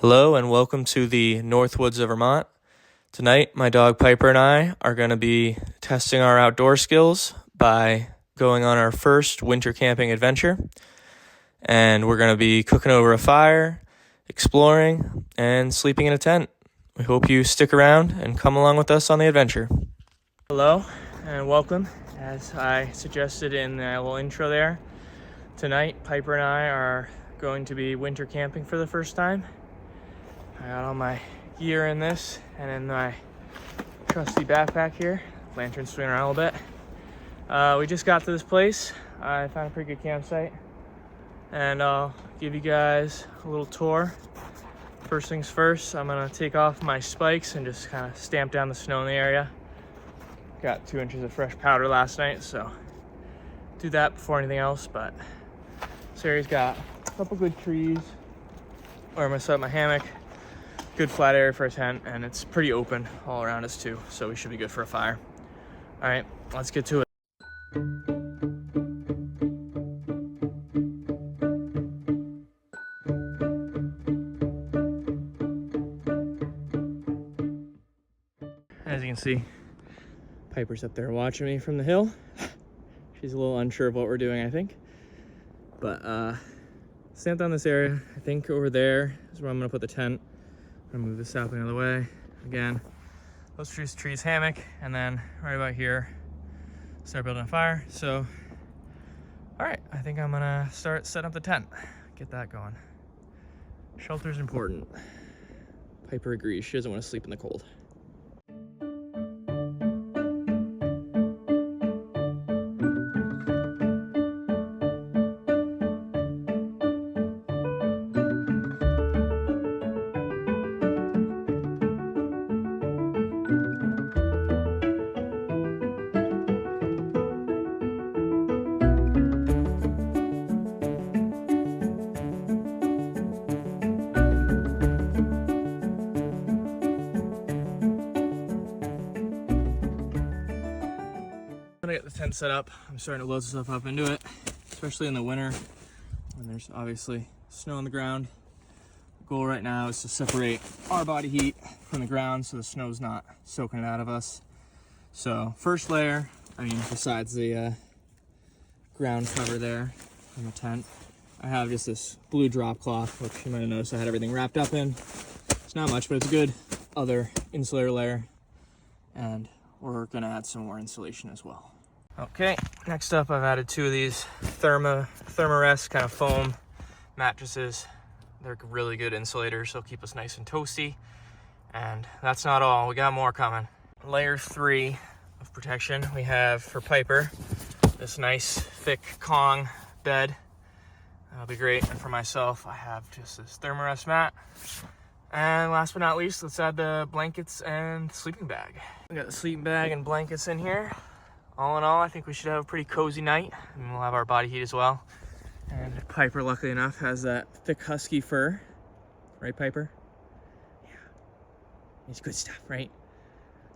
Hello and welcome to the North Woods of Vermont. Tonight, my dog Piper and I are going to be testing our outdoor skills by going on our first winter camping adventure. And we're going to be cooking over a fire, exploring, and sleeping in a tent. We hope you stick around and come along with us on the adventure. Hello and welcome. As I suggested in the little intro there, tonight Piper and I are going to be winter camping for the first time. I got all my gear in this and in my trusty backpack here. Lantern swinging around a little bit. We just got to this place. I found a pretty good campsite and I'll give you guys a little tour. First things first, I'm gonna take off my spikes and just kind of stamp down the snow in the area. Got 2 inches of fresh powder last night, so do that before anything else. But this area's got a couple good trees where I'm gonna set up my hammock. Good flat area for a tent, and it's pretty open all around us too, so we should be good for a fire. All right, let's get to it. As you can see, Piper's up there watching me from the hill. She's a little unsure of what we're doing, I think. But stamped on this area. I think over there is where I'm gonna put the tent. I'm gonna move the sapling out of the way. Again, those trees hammock, and then right about here, start building a fire. So, all right, I think I'm gonna start setting up the tent. Get that going. Shelter's important. Piper agrees, she doesn't want to sleep in the cold. I'm gonna get the tent set up. I'm starting to load stuff up into it, especially in the winter when there's obviously snow on the ground. The goal right now is to separate our body heat from the ground so the snow's not soaking it out of us. So first layer, besides the ground cover there on the tent, I have just this blue drop cloth, which you might have noticed I had everything wrapped up in. It's not much, but it's a good other insulator layer, and we're gonna add some more insulation as well. Okay, next up I've added 2 of these Thermarest kind of foam mattresses. They're really good insulators, they'll keep us nice and toasty. And that's not all, we got more coming. Layer 3 of protection we have for Piper, this nice thick Kong bed. That'll be great. And for myself, I have just this Thermarest mat. And last but not least, let's add the blankets and sleeping bag. We got the sleeping bag and blankets in here. All in all, I think we should have a pretty cozy night, and we'll have our body heat as well. And Piper, luckily enough, has that thick husky fur. Right, Piper? Yeah. It's good stuff, right?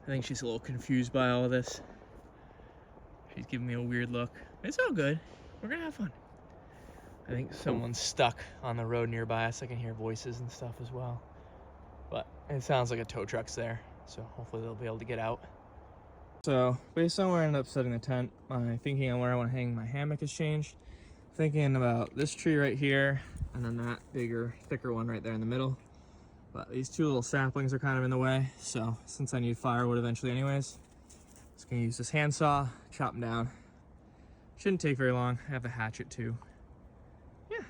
I think she's a little confused by all of this. She's giving me a weird look. It's all good. We're gonna have fun. I think someone's stuck on the road nearby us. I can hear voices and stuff as well. But it sounds like a tow truck's there, so hopefully they'll be able to get out. So based on where I ended up setting the tent, my thinking on where I want to hang my hammock has changed. Thinking about this tree right here, and then that bigger, thicker one right there in the middle. But these 2 little saplings are kind of in the way, so since I need firewood eventually anyways, just gonna use this handsaw, chop them down. Shouldn't take very long. I have a hatchet too. Yeah.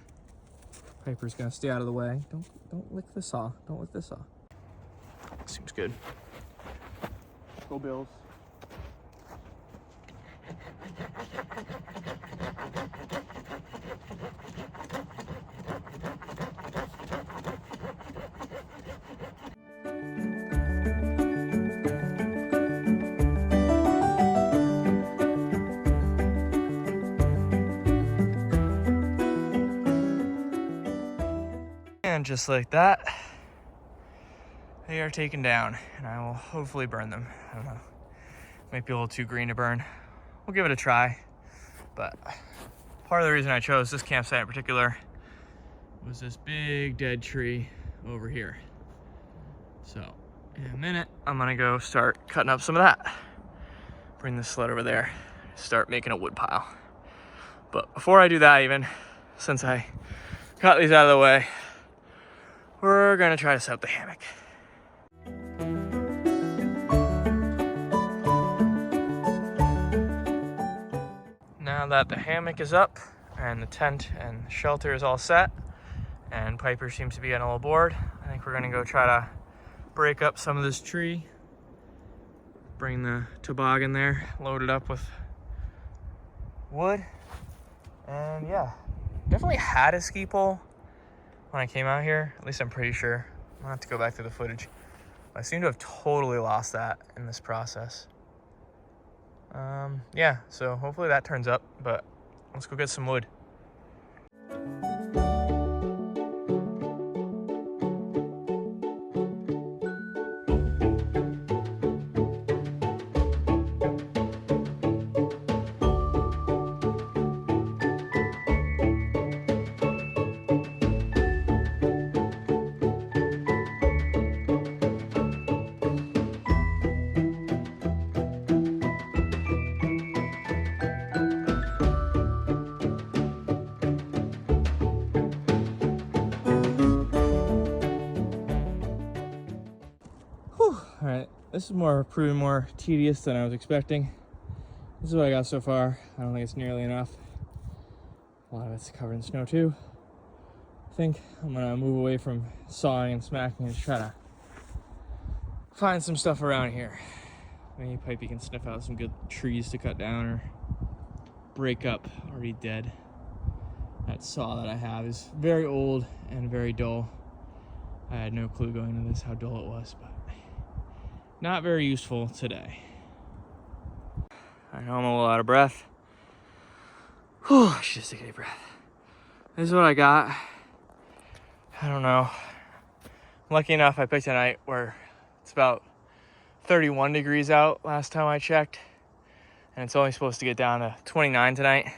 Piper's gonna stay out of the way. Don't lick the saw. Don't lick the saw. Seems good. Go Bills. And just like that, they are taken down, and I will hopefully burn them. I don't know. Might be a little too green to burn. We'll give it a try. But part of the reason I chose this campsite in particular was this big dead tree over here. So in a minute, I'm gonna go start cutting up some of that. Bring the sled over there, start making a wood pile. But before I do that even, since I got these out of the way, we're gonna try to set up the hammock. Now that the hammock is up and the tent and the shelter is all set and Piper seems to be getting a little bored, I think we're gonna go try to break up some of this tree, bring the toboggan there, load it up with wood, and yeah, definitely had a ski pole when I came out here. At least I'm pretty sure. I'm gonna have to go back through the footage. I seem to have totally lost that in this process. Yeah, so hopefully that turns up, but let's go get some wood. All right, this is proving more tedious than I was expecting. This is what I got so far. I don't think it's nearly enough. A lot of it's covered in snow too. I think I'm gonna move away from sawing and smacking and just try to find some stuff around here. Maybe Pipey can sniff out some good trees to cut down or break up already dead. That saw that I have is very old and very dull. I had no clue going into this how dull it was, but not very useful today. I know I'm a little out of breath. Whew, I should just take a deep breath. This is what I got. I don't know. Lucky enough, I picked a night where it's about 31 degrees out last time I checked. And it's only supposed to get down to 29 tonight.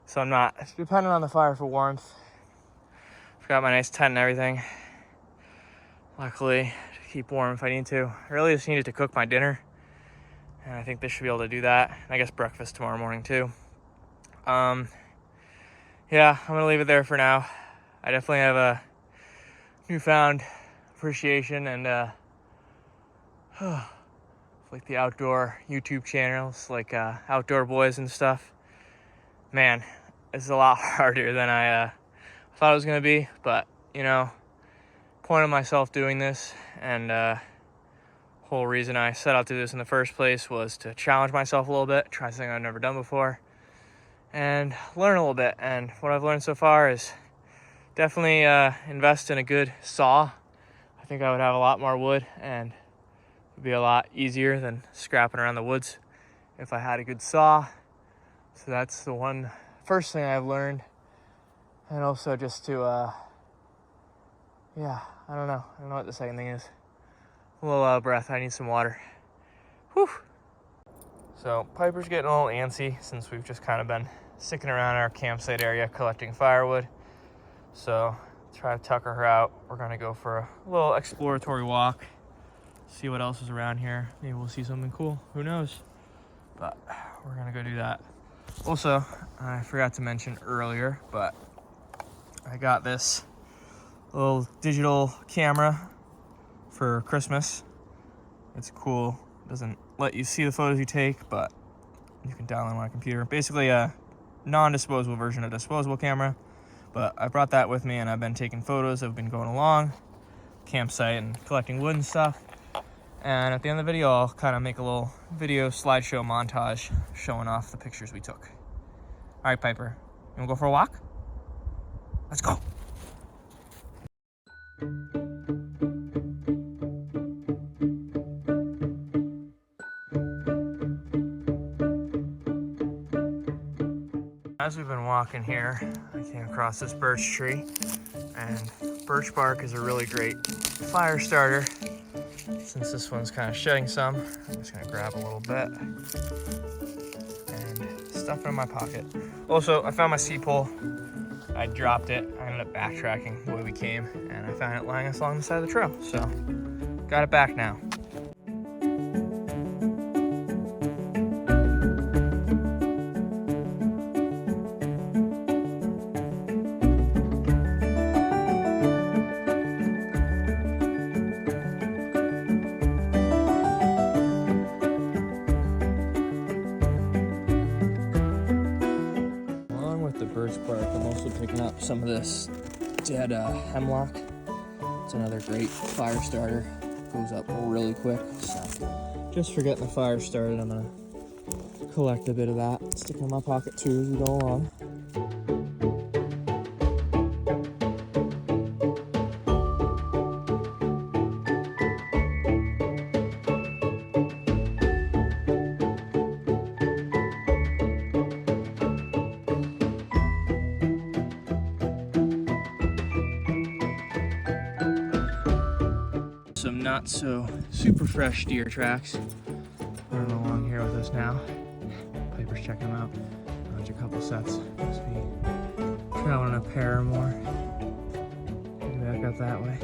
So I'm not dependent on the fire for warmth. I've got my nice tent and everything. Luckily, to keep warm if I need to. I really just needed to cook my dinner. And I think this should be able to do that. And I guess breakfast tomorrow morning too. Yeah, I'm gonna leave it there for now. I definitely have a newfound appreciation and like the outdoor YouTube channels, like Outdoor Boys and stuff. Man, this is a lot harder than I thought it was gonna be, but you know, point of myself doing this and whole reason I set out to do this in the first place was to challenge myself a little bit, try something I've never done before, and learn a little bit. And what I've learned so far is definitely invest in a good saw. I think I would have a lot more wood and it would be a lot easier than scrapping around the woods if I had a good saw. So that's the first thing I've learned. And also just to, yeah, I don't know what the second thing is. A little out of breath, I need some water. Whew. So Piper's getting a little antsy since we've just kind of been sticking around our campsite area collecting firewood. So try to tucker her out. We're gonna go for a little exploratory walk, see what else is around here. Maybe we'll see something cool, who knows? But we're gonna go do that. Also, I forgot to mention earlier, but I got this little digital camera for Christmas. It's cool. It doesn't let you see the photos you take, but you can download on my computer. Basically a non-disposable version of a disposable camera. But I brought that with me and I've been taking photos. I've been going along campsite and collecting wood and stuff. And at the end of the video, I'll kind of make a little video slideshow montage showing off the pictures we took. All right, Piper, you wanna go for a walk? Let's go. As we've been walking here, I came across this birch tree, and birch bark is a really great fire starter. Since this one's kind of shedding some, I'm just gonna grab a little bit and stuff it in my pocket. Also, I found my ski pole. I dropped it. I ended up backtracking the way we came, and I found it lying along the side of the trail. So, got it back now. Birch bark. I'm also picking up some of this dead hemlock. It's another great fire starter. Goes up really quick. So just for getting the fire started, I'm gonna collect a bit of that, stick it in my pocket too as we go along. Some not so super fresh deer tracks running along here with us now. Piper's checking them out. There's a couple sets. Must be traveling a pair or more. Back up that way.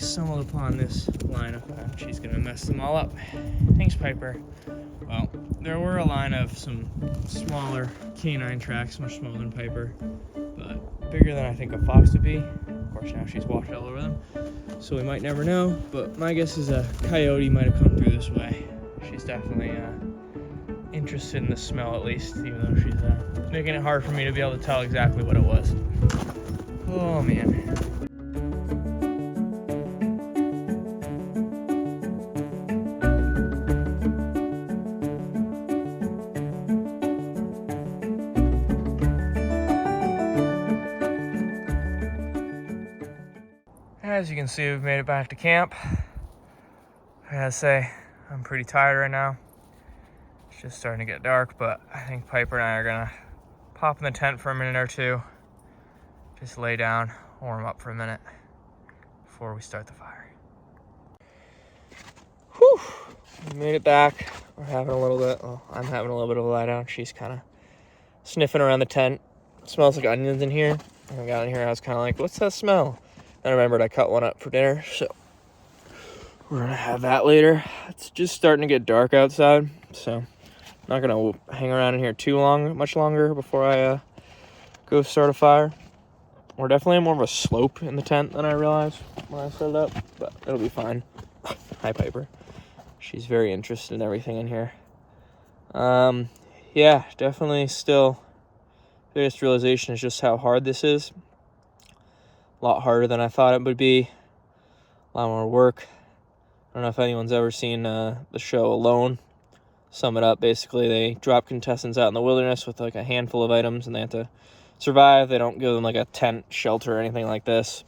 Stumbled upon this line of, she's gonna mess them all up. Thanks, Piper. Well, there were a line of some smaller canine tracks, much smaller than Piper, but bigger than I think a fox would be. Of course, now she's walked all over them, so we might never know, but my guess is a coyote might have come through this way. She's definitely interested in the smell, at least, even though she's making it hard for me to be able to tell exactly what it was. Oh man. As you can see, we've made it back to camp. I gotta say, I'm pretty tired right now. It's just starting to get dark, but I think Piper and I are gonna pop in the tent for a minute or two. Just lay down, warm up for a minute before we start the fire. Whew, we made it back. We're having a little bit, well, I'm having a little bit of a lie down. She's kind of sniffing around the tent. It smells like onions in here. When I got in here, I was kind of like, what's that smell? I remembered I cut one up for dinner, so we're gonna have that later. It's just starting to get dark outside, so I'm not gonna hang around in here much longer before I go start a fire. We're definitely more of a slope in the tent than I realized when I set it up, but it'll be fine. Hi, Piper. She's very interested in everything in here. Yeah, definitely still, biggest realization is just how hard this is. A lot harder than I thought it would be. A lot more work. I don't know if anyone's ever seen the show Alone. Sum it up, basically, they drop contestants out in the wilderness with like a handful of items and they have to survive. They don't give them like a tent, shelter, or anything like this.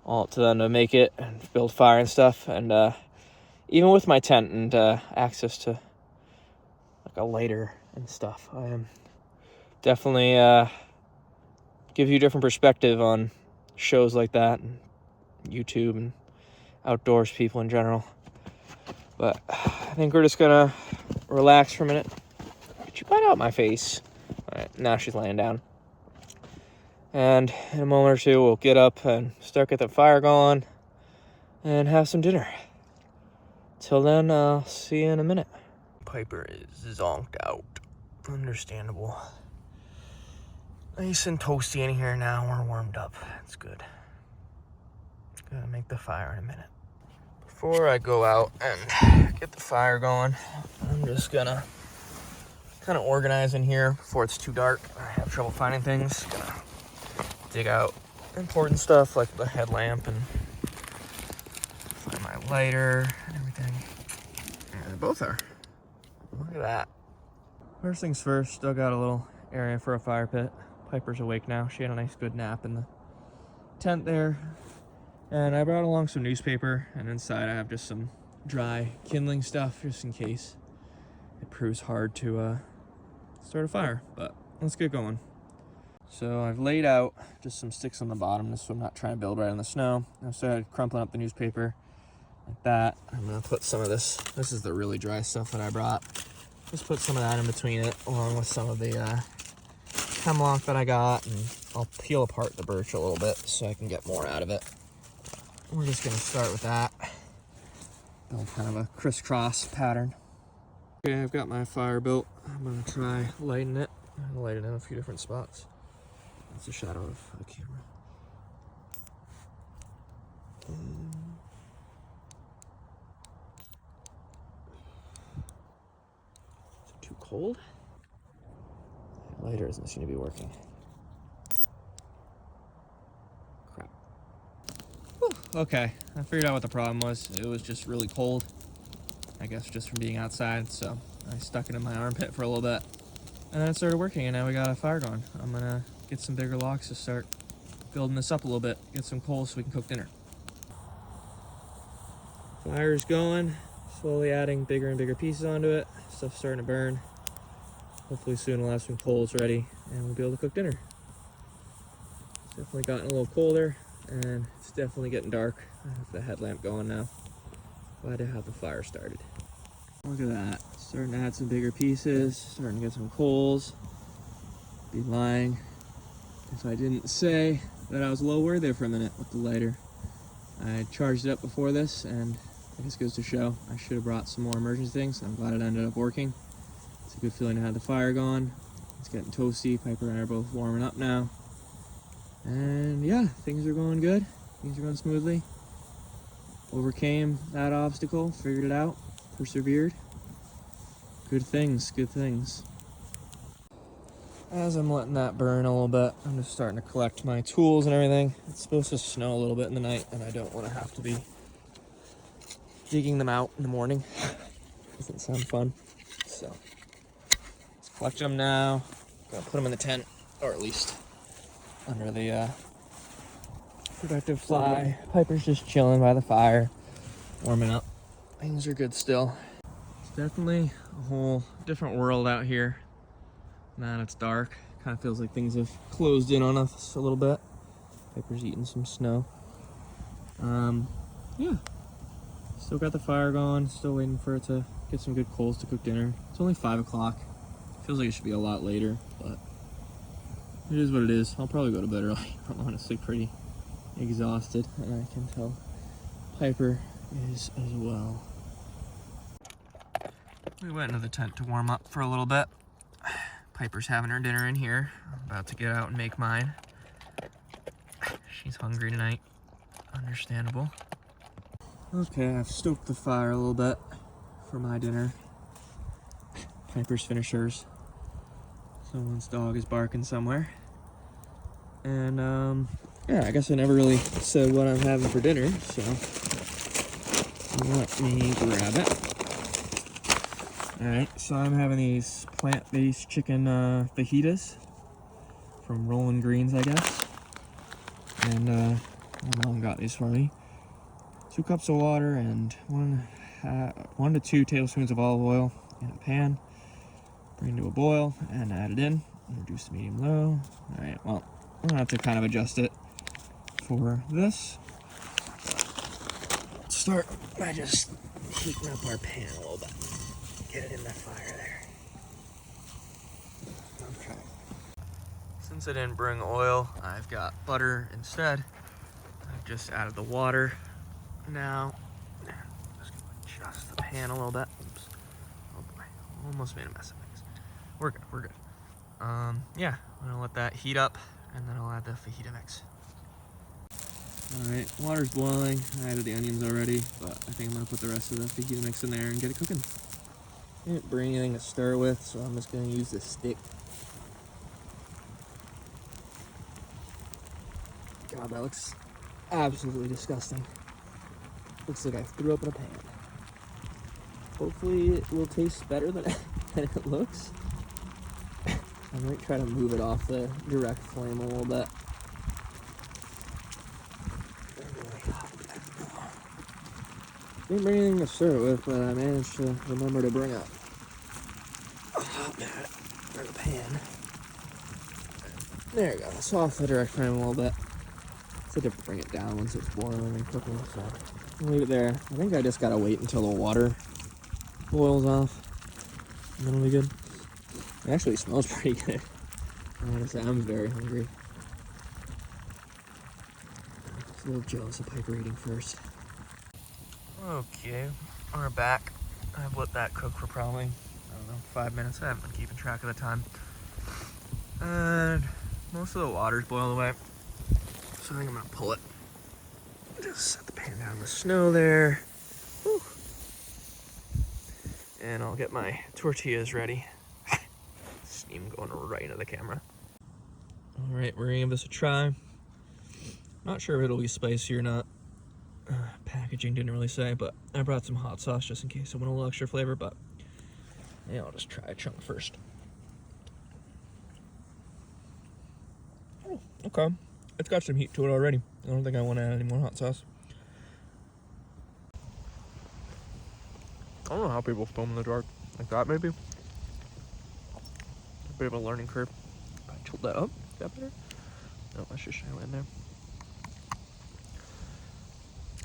All up to them to make it and build fire and stuff. And even with my tent and access to like a lighter and stuff, I am definitely give you a different perspective on shows like that and YouTube and outdoors people in general. But I think we're just gonna relax for a minute. Did you bite out my face? All right, now she's laying down. And in a moment or two, we'll get up and start get the fire going and have some dinner. Till then, I'll see you in a minute. Piper is zonked out. Understandable. Nice and toasty in here now. We're warmed up. It's good. Gonna make the fire in a minute. Before I go out and get the fire going, I'm just gonna kind of organize in here before it's too dark. I have trouble finding things. Gonna dig out important stuff like the headlamp and find my lighter and everything. And they both are. Look at that. First things first, dug out a little area for a fire pit. Piper's awake now. She had a nice good nap in the tent there. And I brought along some newspaper, and inside I have just some dry kindling stuff just in case it proves hard to start a fire. But let's get going. So I've laid out just some sticks on the bottom just so I'm not trying to build right in the snow. I started crumpling up the newspaper like that. I'm gonna put some of this is the really dry stuff that I brought. Just put some of that in between it along with some of the hemlock that I got, and I'll peel apart the birch a little bit so I can get more out of it. We're just gonna start with that. Build kind of a crisscross pattern. Okay, I've got my fire built. I'm gonna try lighting it. I'm gonna light it in a few different spots. That's a shadow of the camera. Is it too cold? The lighter doesn't seem to be working. Crap. Whew. Okay, I figured out what the problem was. It was just really cold. I guess just from being outside, so I stuck it in my armpit for a little bit. And then it started working, and now we got a fire going. I'm gonna get some bigger logs to start building this up a little bit, get some coals so we can cook dinner. Fire's going, slowly adding bigger and bigger pieces onto it. Stuff's starting to burn. Hopefully soon we'll have some coals ready and we'll be able to cook dinner. It's definitely gotten a little colder and it's definitely getting dark. I have the headlamp going now. Glad to have the fire started. Look at that, starting to add some bigger pieces, starting to get some coals. Be lying if I didn't say that I was low there for a minute with the lighter. I charged it up before this, and I guess it goes to show I should have brought some more emergency things. I'm glad it ended up working. It's a good feeling to have the fire going. It's getting toasty. Piper and I are both warming up now. And yeah, things are going good. Things are going smoothly. Overcame that obstacle, figured it out, persevered. Good things, good things. As I'm letting that burn a little bit, I'm just starting to collect my tools and everything. It's supposed to snow a little bit in the night, and I don't want to have to be digging them out in the morning. Doesn't sound fun. So, let's collect them now. Gonna put them in the tent, or at least under the protective fly. Piper's just chilling by the fire, warming up. Things are good still. It's definitely a whole different world out here. Now that it's dark, kind of feels like things have closed in on us a little bit. Piper's eating some snow. Yeah, still got the fire going, still waiting for it to get some good coals to cook dinner. It's only 5 o'clock. Feels like it should be a lot later, but it is what it is. I'll probably go to bed early. I'm honestly pretty exhausted, and I can tell Piper is as well. We went into the tent to warm up for a little bit. Piper's having her dinner in here. I'm about to get out and make mine. She's hungry tonight. Understandable. Okay, I've stoked the fire a little bit for my dinner. Piper's finished hers. Someone's dog is barking somewhere. And yeah, I guess I never really said what I'm having for dinner, so let me grab it. Alright, so I'm having these plant-based chicken fajitas from Rolling Greens, I guess. And my mom got these for me. 2 cups of water and 1 to 2 tablespoons of olive oil in a pan. Bring it to a boil and add it in. Reduce to medium low. Alright, well, I'm gonna have to kind of adjust it for this. Let's start by just heating up our pan a little bit. Get it in the fire there. Okay. Since I didn't bring oil, I've got butter instead. I've just added the water. Now, just gonna adjust the pan a little bit. Oops. Oh boy, almost made a mess of things. We're good, we're good. Yeah, I'm gonna let that heat up, and then I'll add the fajita mix. Alright, water's boiling. I added the onions already, but I think I'm gonna put the rest of the fajita mix in there and get it cooking. I didn't bring anything to stir with, so I'm just gonna use this stick. God, that looks absolutely disgusting. Looks like I threw up in a pan. Hopefully it will taste better than it looks. I might try to move it off the direct flame a little bit. Didn't bring anything to stir it with, but I managed to remember to bring a hot mat or a pan. There you go. So off the direct flame a little bit. So to bring it down once it's boiling and cooking. So I'll leave it there. I think I just gotta wait until the water boils off, and then it'll be good. It actually smells pretty good. I gotta say, I'm very hungry. Just a little jealous of Piper eating first. Okay, we're back. I've let that cook for probably, I don't know, 5 minutes. I haven't been keeping track of the time. And most of the water's boiled away. So I think I'm gonna pull it. Just set the pan down in the snow there. Whew. And I'll get my tortillas ready. Steam going right into the camera. All right, we're gonna give this a try. Not sure if it'll be spicy or not. Packaging didn't really say, but I brought some hot sauce just in case I want a little extra flavor, but yeah, I'll just try a chunk first. Oh, okay. It's got some heat to it already. I don't think I want to add any more hot sauce. I don't know how people film in the dark like that, maybe. A bit of a learning curve. I tilt that up. Is that better? No, let's just shine in there.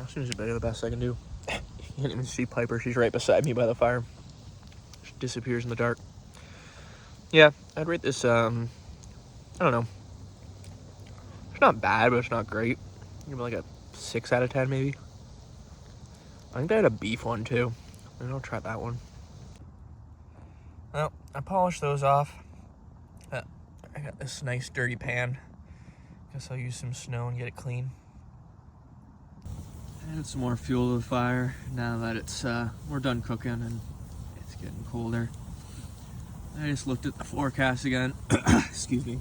As soon as it's better, the best I can do. You can't even see Piper. She's right beside me by the fire. She disappears in the dark. Yeah, I'd rate this, I don't know. It's not bad, but it's not great. Give it like a 6 out of 10, maybe. I think they had a beef one, too. Maybe I'll try that one. Well, I polished those off. I got this nice dirty pan. Guess I'll use some snow and get it clean. Added some more fuel to the fire now that it's we're done cooking and it's getting colder. I just looked at the forecast again. Excuse me.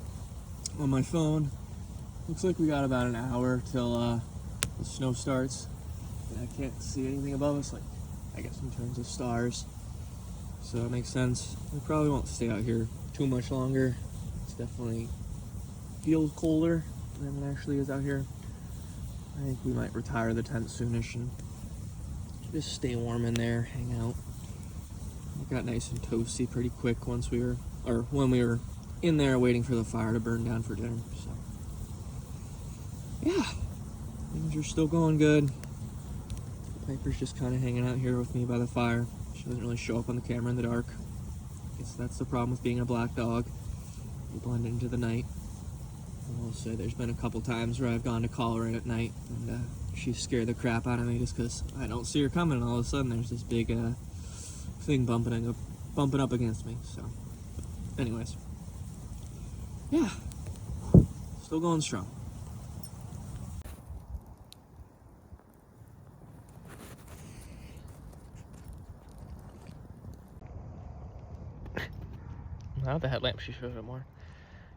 On my phone, looks like we got about an hour till the snow starts. And I can't see anything above us, like I guess in terms of stars. So that makes sense. We probably won't stay out here too much longer. It's definitely feels colder than it actually is out here. I think we might retire the tent soonish and just stay warm in there, hang out. It got nice and toasty pretty quick when we were in there waiting for the fire to burn down for dinner. So yeah, things are still going good. Piper's just kind of hanging out here with me by the fire. She doesn't really show up on the camera in the dark. I guess that's the problem with being a black dog. You blend into the night. I'll say there's been a couple times where I've gone to call her at night and she scared the crap out of me just because I don't see her coming, and all of a sudden there's this big thing bumping up against me. So anyways, yeah, still going strong. Now the headlamp, she shows it more.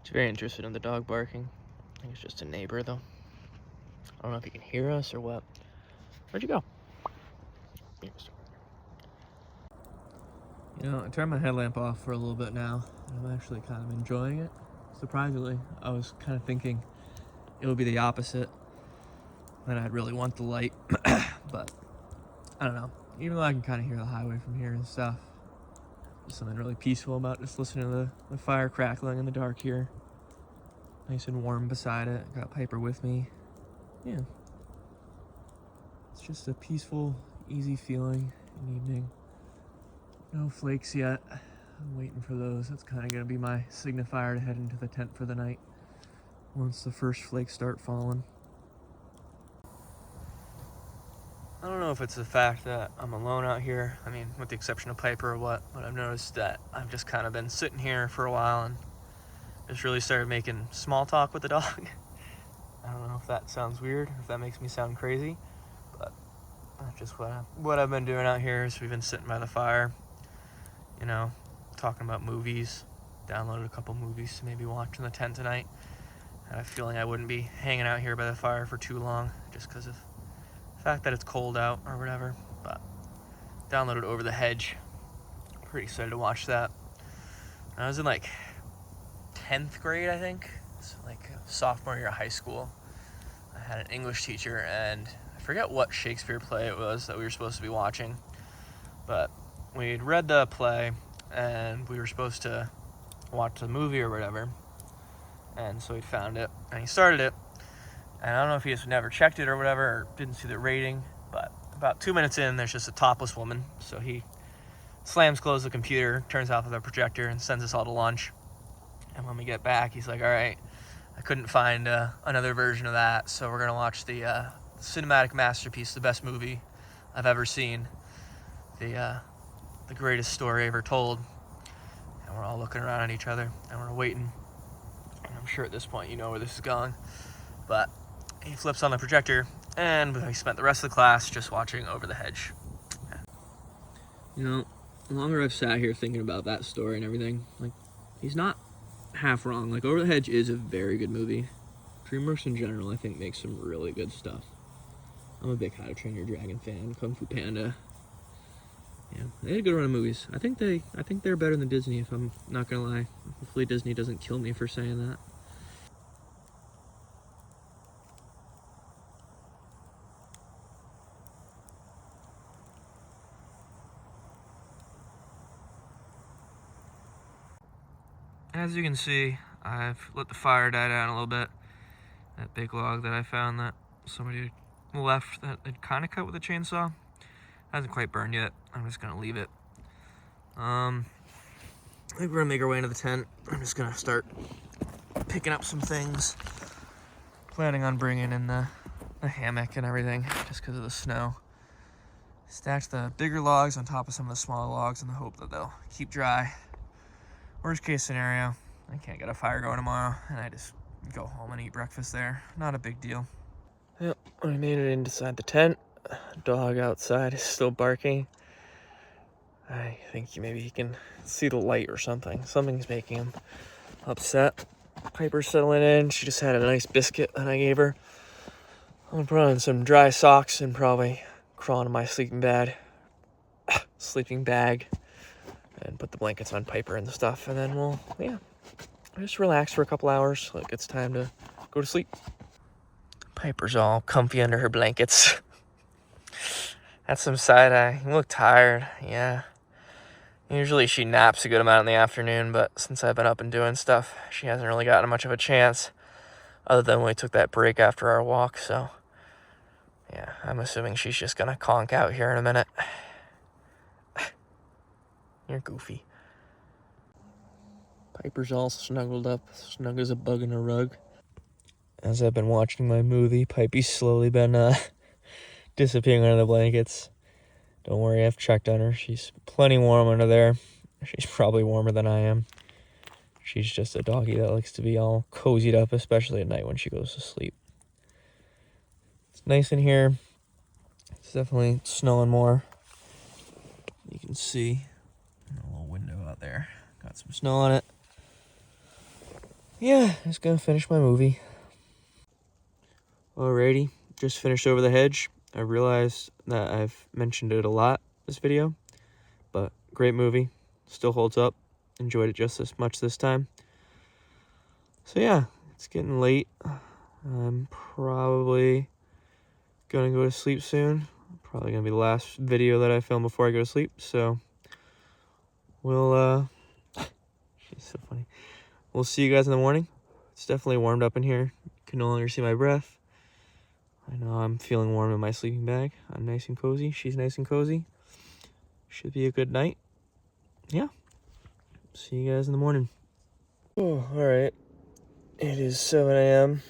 She's very interested in the dog barking. I think it's just a neighbor, though. I don't know if he can hear us or what. Where'd you go? You know, I turned my headlamp off for a little bit now. I'm actually kind of enjoying it. Surprisingly, I was kind of thinking it would be the opposite, that I'd really want the light. But I don't know. Even though I can kind of hear the highway from here and stuff, there's something really peaceful about just listening to the fire crackling in the dark here. Nice and warm beside it. Got Piper with me. Yeah. It's just a peaceful, easy feeling in the evening. No flakes yet. I'm waiting for those. That's kind of going to be my signifier to head into the tent for the night once the first flakes start falling. I don't know if it's the fact that I'm alone out here. I mean, with the exception of Piper or what, but I've noticed that I've just kind of been sitting here for a while and just really started making small talk with the dog. I don't know if that sounds weird, if that makes me sound crazy, but that's just what I've been doing out here. Is we've been sitting by the fire, you know, talking about movies. Downloaded a couple movies to maybe watch in the tent tonight. Had a feeling I wouldn't be hanging out here by the fire for too long, just because of fact that it's cold out or whatever. But downloaded Over the Hedge. Pretty excited to watch that. I was in like 10th grade, I think. It's like sophomore year of high school. I had an English teacher, and I forget what Shakespeare play it was that we were supposed to be watching, but we'd read the play, and we were supposed to watch the movie or whatever, and so he found it, and he started it, and I don't know if he just never checked it or whatever, or didn't see the rating, but about 2 minutes in, there's just a topless woman, so he slams close the computer, turns off the projector, and sends us all to lunch. And when we get back, he's like, all right, I couldn't find another version of that, so we're going to watch the cinematic masterpiece, the best movie I've ever seen, the greatest story ever told. And we're all looking around at each other, and we're waiting. And I'm sure at this point you know where this is going. But he flips on the projector, and we spent the rest of the class just watching Over the Hedge. You know, the longer I've sat here thinking about that story and everything, like, he's not half wrong. Like, Over the Hedge is a very good movie. DreamWorks in general, I think, makes some really good stuff. I'm a big How to Train Your Dragon fan, Kung Fu Panda. Yeah, they had a good run of movies. I think they're better than Disney, if I'm not gonna lie. Hopefully Disney doesn't kill me for saying that. As you can see, I've let the fire die down a little bit. That big log that I found that somebody left that had kind of cut with a chainsaw hasn't quite burned yet. I'm just gonna leave it. I think we're gonna make our way into the tent. I'm just gonna start picking up some things. Planning on bringing in the hammock and everything, just because of the snow. Stacked the bigger logs on top of some of the smaller logs in the hope that they'll keep dry. Worst case scenario, I can't get a fire going tomorrow, and I just go home and eat breakfast there. Not a big deal. Yep, I made it inside the tent. Dog outside is still barking. I think maybe he can see the light or something. Something's making him upset. Piper's settling in. She just had a nice biscuit that I gave her. I'm gonna put on some dry socks and probably crawl into my sleeping bag, and put the blankets on Piper and stuff, and then we'll just relax for a couple hours. Like, it's time to go to sleep. Piper's all comfy under her blankets. That's some side eye. You look tired. Yeah. Usually she naps a good amount in the afternoon, but since I've been up and doing stuff, she hasn't really gotten much of a chance, other than when we took that break after our walk, so yeah, I'm assuming she's just gonna conk out here in a minute. You're goofy. Piper's all snuggled up, snug as a bug in a rug. As I've been watching my movie, Pipey's slowly been disappearing under the blankets. Don't worry, I've checked on her. She's plenty warm under there. She's probably warmer than I am. She's just a doggy that likes to be all cozied up, especially at night when she goes to sleep. It's nice in here. It's definitely snowing more. You can see a little window out there. Got some snow on it. Yeah, just gonna finish my movie. Alrighty, just finished Over the Hedge. I realized that I've mentioned it a lot this video, but great movie. Still holds up. Enjoyed it just as much this time. So yeah, it's getting late. I'm probably gonna go to sleep soon. Probably gonna be the last video that I film before I go to sleep. So we'll she's so funny. We'll see you guys in the morning. It's definitely warmed up in here. You can no longer see my breath. I know I'm feeling warm in my sleeping bag. I'm nice and cozy. She's nice and cozy. Should be a good night. Yeah. See you guys in the morning. Oh, alright. It is 7 a.m.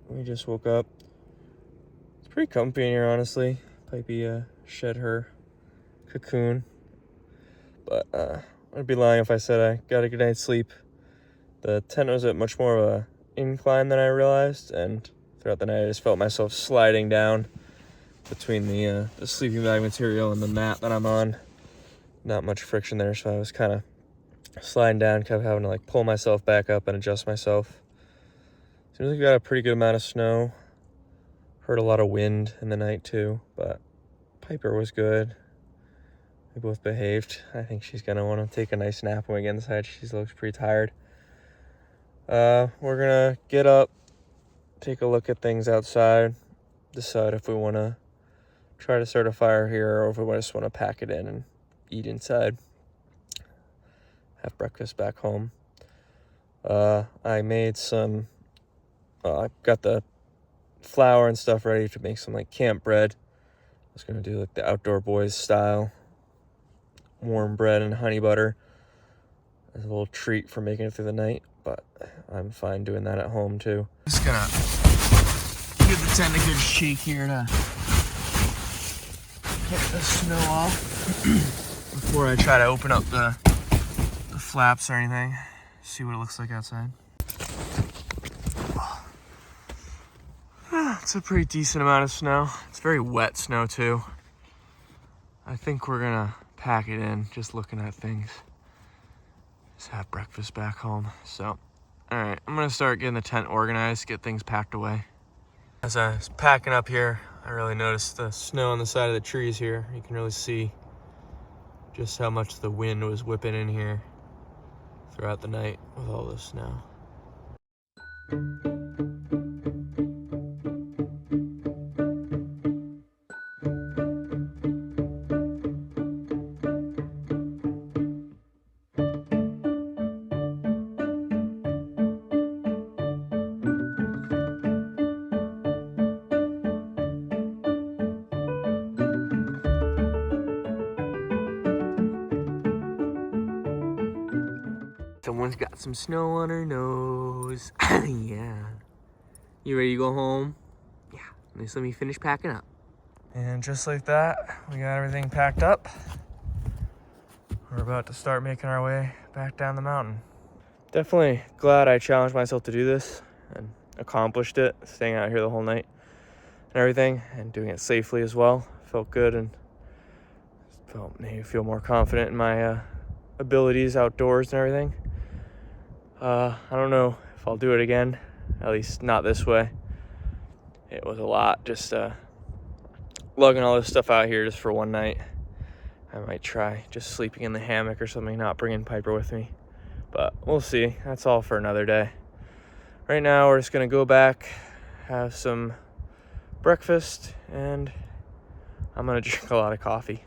We just woke up. It's pretty comfy in here, honestly. Pipey shed her cocoon. But I'd be lying if I said I got a good night's sleep. The tent was at much more of a incline than I realized, and throughout the night I just felt myself sliding down between the sleeping bag material and the mat that I'm on. Not much friction there, so I was kind of sliding down, kept having to like pull myself back up and adjust myself. Seems like we got a pretty good amount of snow. Heard a lot of wind in the night too, but Piper was good. They both behaved. I think she's gonna want to take a nice nap when we get inside. She looks pretty tired. We're gonna get up, take a look at things outside, decide if we want to try to start a fire here or if we just want to pack it in and eat inside. Have breakfast back home. I made some, I got the flour and stuff ready to make some like camp bread. I was gonna do like the Outdoor Boys style, warm bread and honey butter as a little treat for making it through the night, but I'm fine doing that at home too. Just gonna give the tent a good shake here to get the snow off before I try to open up the flaps or anything. See what it looks like outside. It's a pretty decent amount of snow. It's very wet snow too. I think we're gonna pack it in, just looking at things. Just have breakfast back home. So, all right, I'm gonna start getting the tent organized, get things packed away. As I was packing up here, I really noticed the snow on the side of the trees here. You can really see just how much the wind was whipping in here throughout the night with all this snow. Someone's got some snow on her nose. Yeah. You ready to go home? Yeah. Let me finish packing up. And just like that, we got everything packed up. We're about to start making our way back down the mountain. Definitely glad I challenged myself to do this and accomplished it, staying out here the whole night and everything, and doing it safely as well. Felt good and made me feel more confident in my abilities outdoors and everything. I don't know if I'll do it again, at least not this way. It was a lot, just lugging all this stuff out here just for one night. I might try just sleeping in the hammock or something, not bringing Piper with me. But we'll see. That's all for another day. Right now, we're just going to go back, have some breakfast, and I'm going to drink a lot of coffee.